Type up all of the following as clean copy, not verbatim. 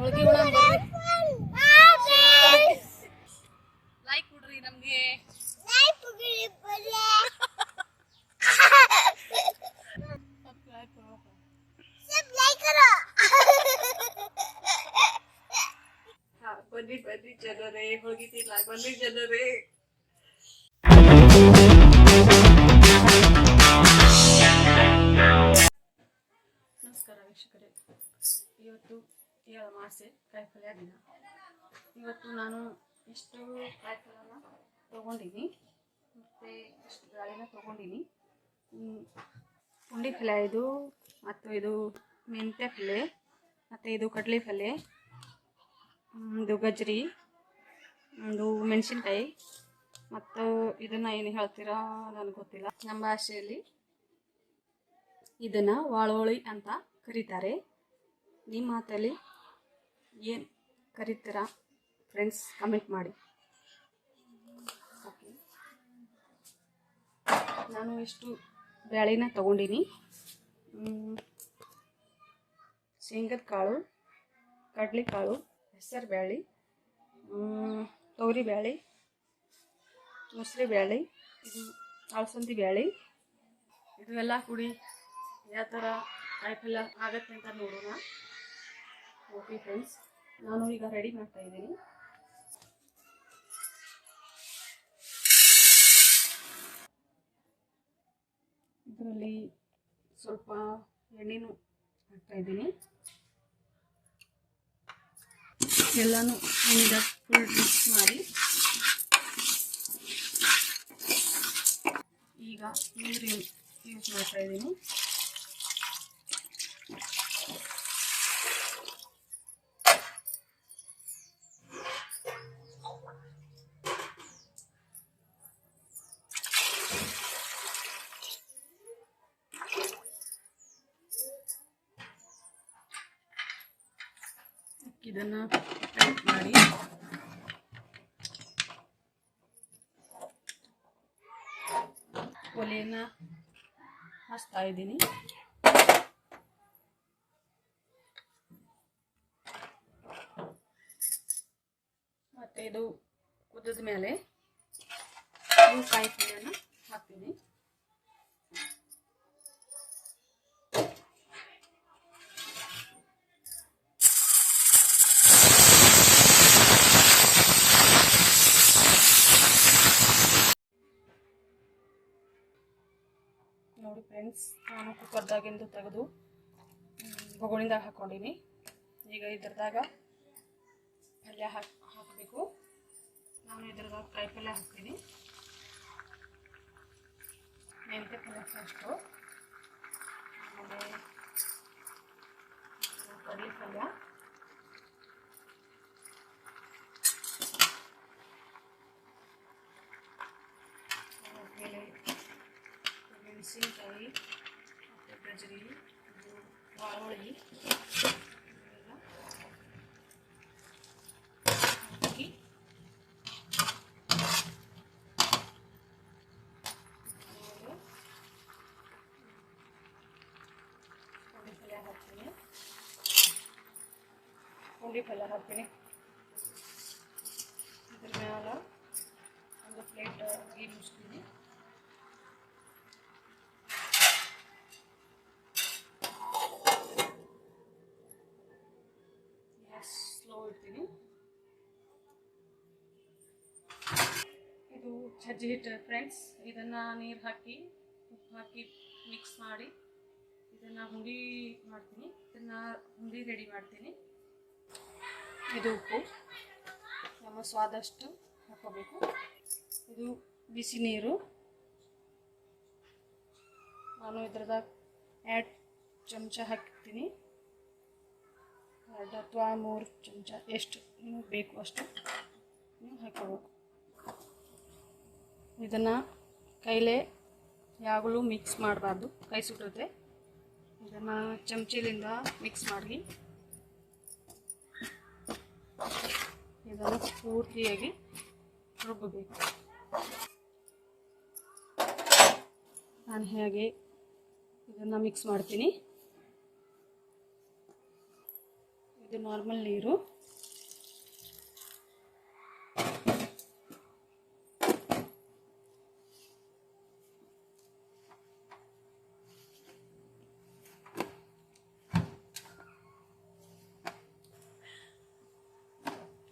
ಹೋಳಿಗೆ ಉಣ like ಕೊಡ್ರಿ ನಮ್ಗೆ. ಬನ್ನಿ ಬನ್ನಿ ಜನರೇ, ಹೋಳಿಗೆ ತಿನ್ಲಾಕ ಬನ್ನಿ ಜನರೇ. ನಮಸ್ಕಾರ ವೀಕ್ಷಕರೇ, ಇವತ್ತು ಅಮಾವಾಸ್ಯೆ ಕಾಯಿಪಲ್ಯ ದಿನ. ಇವತ್ತು ನಾನು ಇಷ್ಟು ಕಾಯಿಪಲ್ಯನ ತೊಗೊಂಡಿನಿ ಮತ್ತು ಇಷ್ಟು ಗಾಳಿನ ತೊಗೊಂಡಿನಿ. ಪುಂಡಿ ಪಲ್ಯ ಇದು, ಮತ್ತು ಇದು ಮೆಂತ್ಯ ಪಲ್ಯ, ಮತ್ತು ಇದು ಕಡಲೆ ಪಲ್ಯ, ಇದು ಗಜ್ರಿ, ಒಂದು ಮೆಣಸಿನ್ಕಾಯಿ, ಮತ್ತು ಇದನ್ನು ಏನು ಹೇಳ್ತೀರಾ ನನಗೆ ಗೊತ್ತಿಲ್ಲ. ನಮ್ಮ ಭಾಷೆಯಲ್ಲಿ ಇದನ್ನು ವಾಳೋಳಿ ಅಂತ ಕರೀತಾರೆ. ನಿಮ್ಮ ಮಾತಲ್ಲಿ ಏನು ಕರೀತೀರಾ ಫ್ರೆಂಡ್ಸ್ ಕಮೆಂಟ್ ಮಾಡಿ. ಓಕೆ, ನಾನು ಇಷ್ಟು ಬ್ಯಾಳಿನ ತೊಗೊಂಡಿನಿ. ಶೇಂಗದ ಕಾಳು, ಕಡಲೆಕಾಳು, ಹೆಸರು ಬ್ಯಾಳೆ, ತೊಗರಿ ಬ್ಯಾಳೆ, ಮುಸ್ರಿ ಬ್ಯಾಳೆ, ಇದು ಅಲಸಂದಿ ಬ್ಯಾಳೆ, ಇದು ಎಲ್ಲ ಕೂಡಿ ಯಾವ ಥರ ಕಾಯಿಪಲ್ಯ ಆಗತ್ತೆ ಅಂತ ನೋಡೋಣ. ಓಕೆ ಫ್ರೆಂಡ್ಸ್, ನಾನು ಈಗ ರೆಡಿ ಮಾಡ್ತಾ ಇದ್ದೀನಿ. ಇದರಲ್ಲಿ ಸ್ವಲ್ಪ ಎಣ್ಣೆನೂ ಹಾಕ್ತಾ ಇದ್ದೀನಿ. ಎಲ್ಲನೂ ಎಣ್ಣೆದ ಫುಲ್ ಮಿಕ್ಸ್ ಮಾಡಿ ಈಗ ನೀರು ಯೂಸ್ ಮಾಡ್ತಾ ಇದ್ದೀನಿ. ಇದನ್ನು ಟೈಟ್ ಮಾಡಿ ಒಲೆಯನ್ನು ಹಚ್ತಾ ಇದ್ದೀನಿ. ಮತ್ತು ಇದು ಕುದಿದ ಮೇಲೆ ಇವು ಕಾಯಿಪಲ್ಯನ ಹಾಕ್ತೀನಿ. ನೋಡಿ ಫ್ರೆಂಡ್ಸ್, ನಾನು ಕುಕ್ಕರ್ದಾಗಿಂದು ತೆಗೆದು ಬೊಗಳಿಂದಾಗ ಹಾಕ್ಕೊಂಡಿನಿ. ಈಗ ಇದ್ರದಾಗ ಪಲ್ಯ ಹಾಕಬೇಕು. ನಾನು ಇದ್ರದಾಗ ಕಾಯಿಪಲ್ಯ ಹಾಕ್ತೀನಿ. ಮೆಂತ್ಯ ಪಲ್ಯ ಫಸ್ಟು, ಆಮೇಲೆ ಕಡಲೆ ಪಲ್ಯ, ಆಮೇಲೆ ಮೆಣಸಿನ್ಕಾಯಿ, ಮತ್ತು ಗಜ್ರಿ, ವಾಳೋಳಿ ಹಾಕಿ ಪುಂಡಿ ಪಲ್ಯ ಹಾಕ್ತೀನಿ. ಇದ್ರ ಮೇಲೆ ಒಂದು ಪ್ಲೇಟ್ ಗೀ ಮುಚ್ತೀನಿ. ಸ್ಲೋ ಇಡ್ತೀನಿ. ಇದು ಸಜ್ಜಿ ಹಿಟ್ಟು ಫ್ರೆಂಡ್ಸ್. ಇದನ್ನು ನೀರು ಹಾಕಿ ಉಪ್ಪು ಹಾಕಿ ಮಿಕ್ಸ್ ಮಾಡಿ ಇದನ್ನು ಹುಂಡಿ ಮಾಡ್ತೀನಿ. ಇದನ್ನು ಹುಂಡಿ ರೆಡಿ ಮಾಡ್ತೀನಿ. ಇದು ಉಪ್ಪು ನಮ್ಮ ಸ್ವಾದಷ್ಟು ಹಾಕೋಬೇಕು. ಇದು ಬಿಸಿ ನೀರು. ನಾನು ಇದ್ರದಾಗ 2 ಚಮಚ ಹಾಕ್ತೀನಿ. 2 ಅಥವಾ 3 ಚಮಚ, ಎಷ್ಟು ನಿಮಗೆ ಬೇಕು ಅಷ್ಟು ನೀವು ಹಾಕೋಬೇಕು. ಇದನ್ನು ಕೈಲೇ ಯಾವಾಗಲೂ ಮಿಕ್ಸ್ ಮಾಡಬಾರ್ದು, ಕೈ ಸುಡುತ್ತೆ. ಇದನ್ನು ಚಮಚದಿಂದ ಮಿಕ್ಸ್ ಮಾಡಿ ಇದನ್ನು ಪೂರ್ತಿಯಾಗಿ ರುಬ್ಬಬೇಕು. ನಾನು ಹೇಗೆ ಇದನ್ನು ಮಿಕ್ಸ್ ಮಾಡ್ತೀನಿ. ಇದು ನಾರ್ಮಲ್ ನೀರು.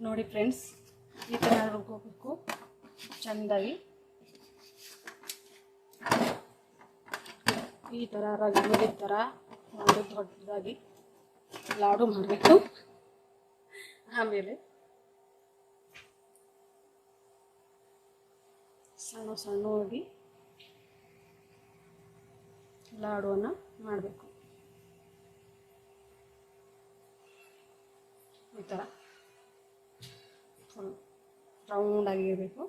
ನೋಡಿ ಫ್ರೆಂಡ್ಸ್, ಈ ಥರ ರುಬ್ಕೋಬೇಕು ಚೆಂದಾಗಿ. ಈ ಥರ ರಗಡಿ ಥರ ಒಂದು ದೊಡ್ಡದಾಗಿ ಲಾಡು ಮಾಡಬೇಕು. ಆಮೇಲೆ ಸಣ್ಣ ಸಣ್ಣವಾಗಿ ಲಾಡುವನ್ನು ಮಾಡಬೇಕು. ಈ ಥರ ಫುಲ್ ರೌಂಡಾಗಿ ಇರಬೇಕು.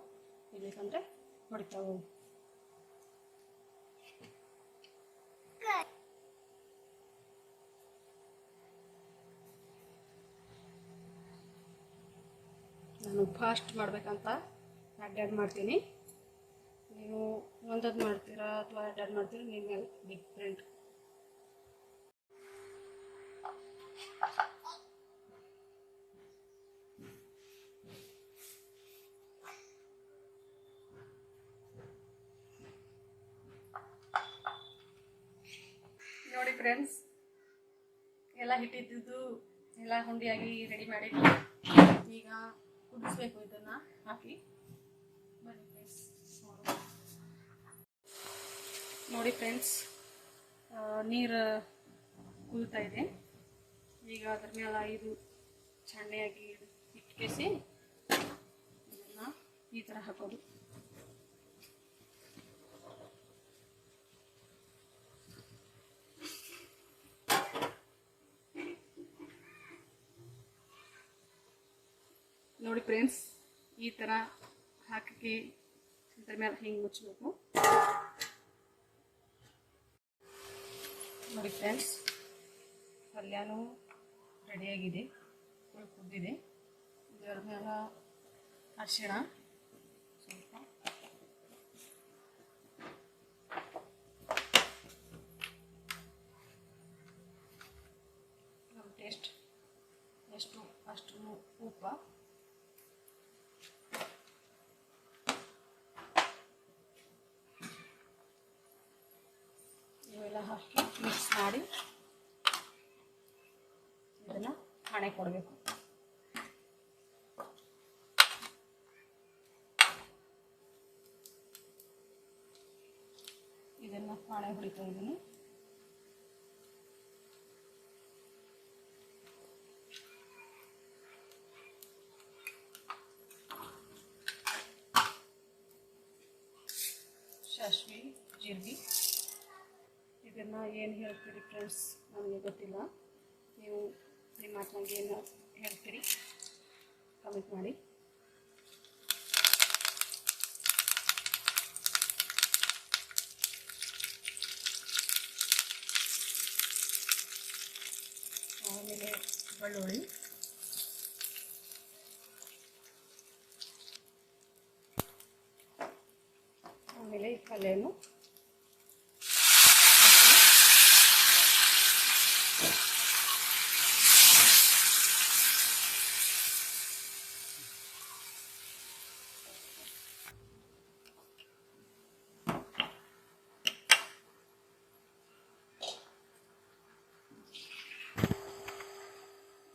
ಇರಬೇಕಂದ್ರೆ ಹೊಡಿತಾ ಹೋಗಿ. ನಾನು ಫಾಸ್ಟ್ ಮಾಡಬೇಕಂತ ಅಡ್ಡಾಡ್ ಮಾಡ್ತೀನಿ. ನೀವು ಒಂದದ್ದು ಮಾಡ್ತೀರಾ ಅಥವಾ ಅಡ್ಡಾಡ್ ಮಾಡ್ತೀರಾ, ನಿಮ್ಮ ಮೇಲೆ ಡಿಫ್ರೆಂಟ್. ನೋಡಿ ಫ್ರೆಂಡ್ಸ್, ಎಲ್ಲ ಹಿಟ್ಟಿದ್ದು ಎಲ್ಲ ಹುಂಡಿಯಾಗಿ ರೆಡಿ ಮಾಡಿ ಈಗ ಕುದಿಸ್ಬೇಕು. ಇದನ್ನು ಹಾಕಿ ಬನ್ನಿ ಫ್ರೆಂಡ್ಸ್. ನೋಡಿ ಫ್ರೆಂಡ್ಸ್, ನೀರು ಕುದಿತಾ ಇದೆ. ಈಗ ಅದ್ರ ಮೇಲೆ ಇದು ಸಣ್ಣಯಾಗಿ ಇಟ್ಕೇಸಿ ಇದನ್ನು ಈ ಥರ ಹಾಕೋದು. ನೋಡಿ ಫ್ರೆಂಡ್ಸ್, ಈ ಥರ ಹಾಕಿ ಇದ್ರ ಮೇಲೆ ಹಿಂಗೆ ಮುಚ್ಚಬೇಕು. ನೋಡಿ ಫ್ರೆಂಡ್ಸ್, ಪಲ್ಯನೂ ರೆಡಿಯಾಗಿದೆ, ಫುಲ್ ಕುದ್ದಿದೆ. ಇದರ ಮೇಲೆ ಅರಿಶಿಣ ಸ್ವಲ್ಪ, ನಮ್ಮ ಟೇಸ್ಟ್ ಎಷ್ಟು ಅಷ್ಟು ಉಪ್ಪು, ಇವೆಲ್ಲ ಹಾಕಿ ಮಿಕ್ಸ್ ಮಾಡಿ ಇದನ್ನು ಹಣೆ ಕೊಡಬೇಕು. ಇದನ್ನು ಪಾಣೆ ಹೊಡಿತಾ ಇದ್ದೀನಿ. ಸಾಸಿವೆ, ಜೀರಿಗೆ, ಇದನ್ನು ಏನು ಹೇಳ್ತೀರಿ ಫ್ರೆಂಡ್ಸ್ ನನಗೆ ಗೊತ್ತಿಲ್ಲ. ನೀವು ನಿಮ್ಮ ಮಾತಿನಾಗ ಏನು ಹೇಳ್ತೀರಿ ಕಮೆಂಟ್ ಮಾಡಿ. ಆಮೇಲೆ ಬೆಳ್ಳುಳ್ಳಿ, ಆಮೇಲೆ ಈ ಪಲ್ಯನು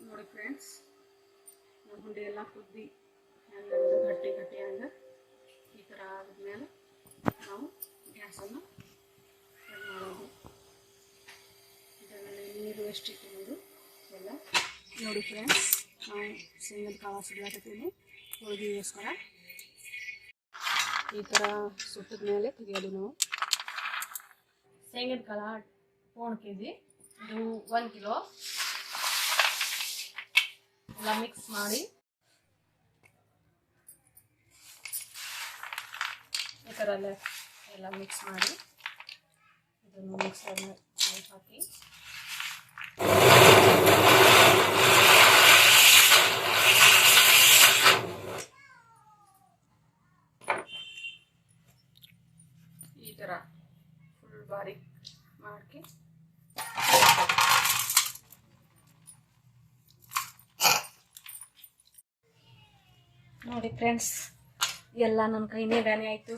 ನೋಡಿ ಫ್ರೆಂಡ್ಸ್, ಹುಂಡಿ ಎಲ್ಲ ಕುದ್ದಿ ಹಂಗೆ ಗಟ್ಟಿ ಗಟ್ಟಿ ಹಂಗೆ ಈ ಥರ ಆದ್ಮೇಲೆ ನಾವು ಗ್ಯಾಸನ್ನು ಕಟ್ ಮಾಡೋದು. ಇದರಲ್ಲಿ ನೀರು ಎಷ್ಟಿಟ್ಟು ಎಲ್ಲ ನೋಡಿ ಫ್ರೆಂಡ್ಸ್, ನಾವು ಶೇಂಗದ ಕಾಳು ಸುಡಾಕತ್ತೀನಿ ಹೋಳಿಗೆಗೋಸ್ಕರ. ಈ ಥರ ಸುಟ್ಟಿದ ಮೇಲೆ ತೆಗೆಯೋದು ನಾವು. ಶೇಂಗದ ಕಾಳು 1 kg, ಇದು 1 ಕಿಲೋ. ಎಲ್ಲ ಮಿಕ್ಸ್ ಮಾಡಿ ಈ ಥರ ಎಲ್ಲ ಮಿಕ್ಸ್ ಮಾಡಿ ಇದನ್ನು ಮಿಕ್ಸರ್ ಹಾಕಿ ಈ ಥರ ಫುಲ್ ಬಾರೀಕ್ ಮಾಡಿ ನೋಡಿ ಫ್ರೆಂಡ್ಸ್, ಎಲ್ಲ ನನ್ನ ಕೈನೇ ಬ್ಯಾನೆ ಆಯಿತು.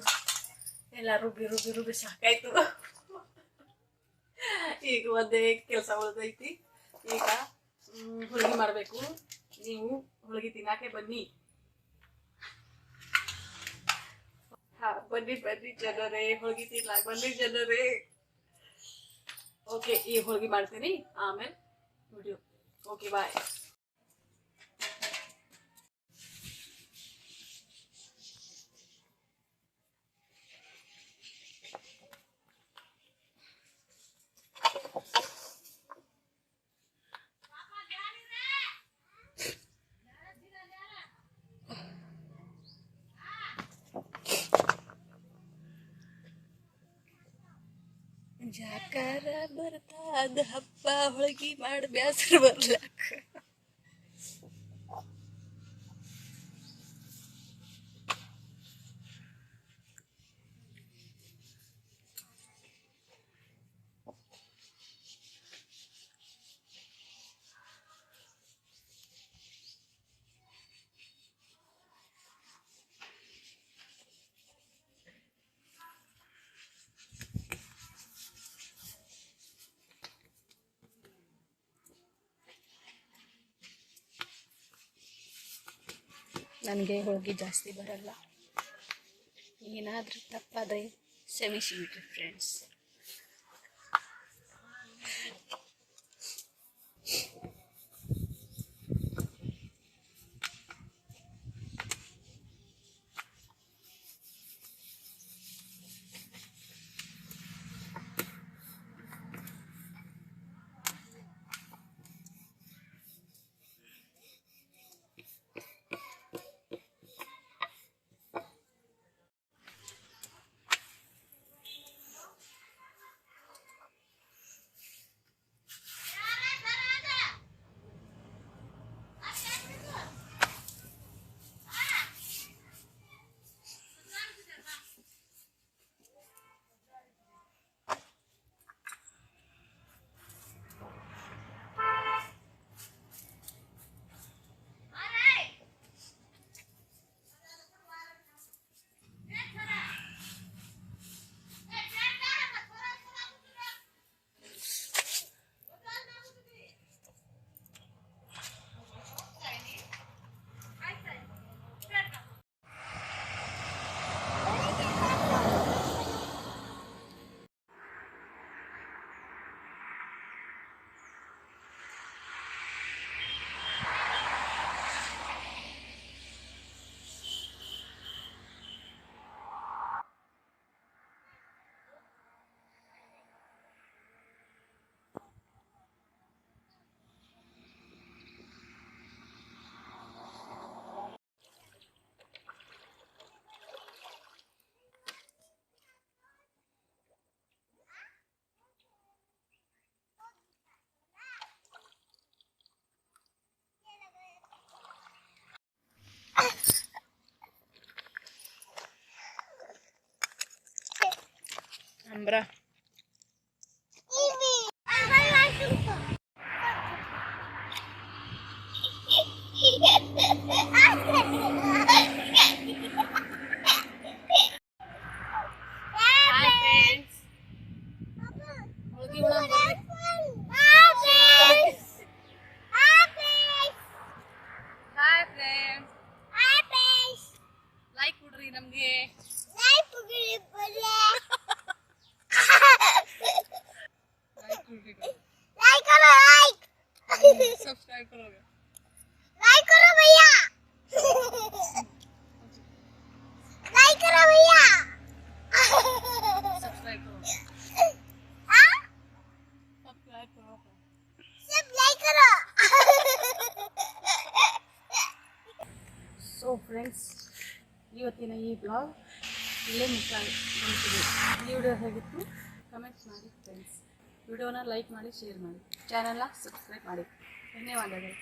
ಎಲ್ಲ ರುಬ್ಬಿ ರುಬ್ಬಿ ರುಬ್ಬಿ ಸಾಕಾಯ್ತು. ಈಗ ಒಂದೇ ಕೆಲಸ ಉಳಿದೈತಿ. ಈಗ ಹೋಳಿಗೆ ಮಾಡಬೇಕು. ನೀವು ಹೋಳಿಗೆ ತಿನ್ನಾಕೆ ಬನ್ನಿ. ಬನ್ನಿ ಬನ್ನಿ ಜನರೇ, ಹೋಳಿಗೆ ತಿನ್ಲಾಕ ಬನ್ನಿ ಜನರೇ. ಓಕೆ, ಈ ಹೋಳಿಗೆ ಮಾಡ್ತೀನಿ, ಆಮೇಲೆ ವಿಡಿಯೋ. ಓಕೆ, ಬಾಯ್. ಜಾಕಾರ ಬರ್ತಾದ ಹಬ್ಬ, ಹೋಳಿಗೆ ಮಾಡಿ ಬ್ಯಾಸರ ಬರ್ಲಾಕ. ನನಗೆ ಹೋಳಿಗೆ ಜಾಸ್ತಿ ಬರಲ್ಲ. ಏನಾದರೂ ತಪ್ಪಾದರೆ ಕ್ಷಮಿಸಿಬಿಟ್ರಿ ಫ್ರೆಂಡ್ಸ್. Ambra. ನಮ್ಗೆ सब्सक्राइब करोगे लाइक करो भैया लाइक करो भैया सब्सक्राइब करो हां सब्सक्राइब करो सब लाइक करो सो फ्रेंड्स ಇವತ್ತಿನ ಈ ಬ್ಲಾಗ್ ಇಲ್ಲೇ ಮುಗಿಸಿದೆ. ಈ ವಿಡಿಯೋ ಹೇಗಿತ್ತು ಕಮೆಂಟ್ಸ್ ಮಾಡಿ ಫ್ರೆಂಡ್ಸ್. ವಿಡಿಯೋನ ಲೈಕ್ ಮಾಡಿ, ಶೇರ್ ಮಾಡಿ, ಚಾನಲ್ನ ಸಬ್ಸ್ಕ್ರೈಬ್ ಮಾಡಿ. ಧನ್ಯವಾದಗಳು.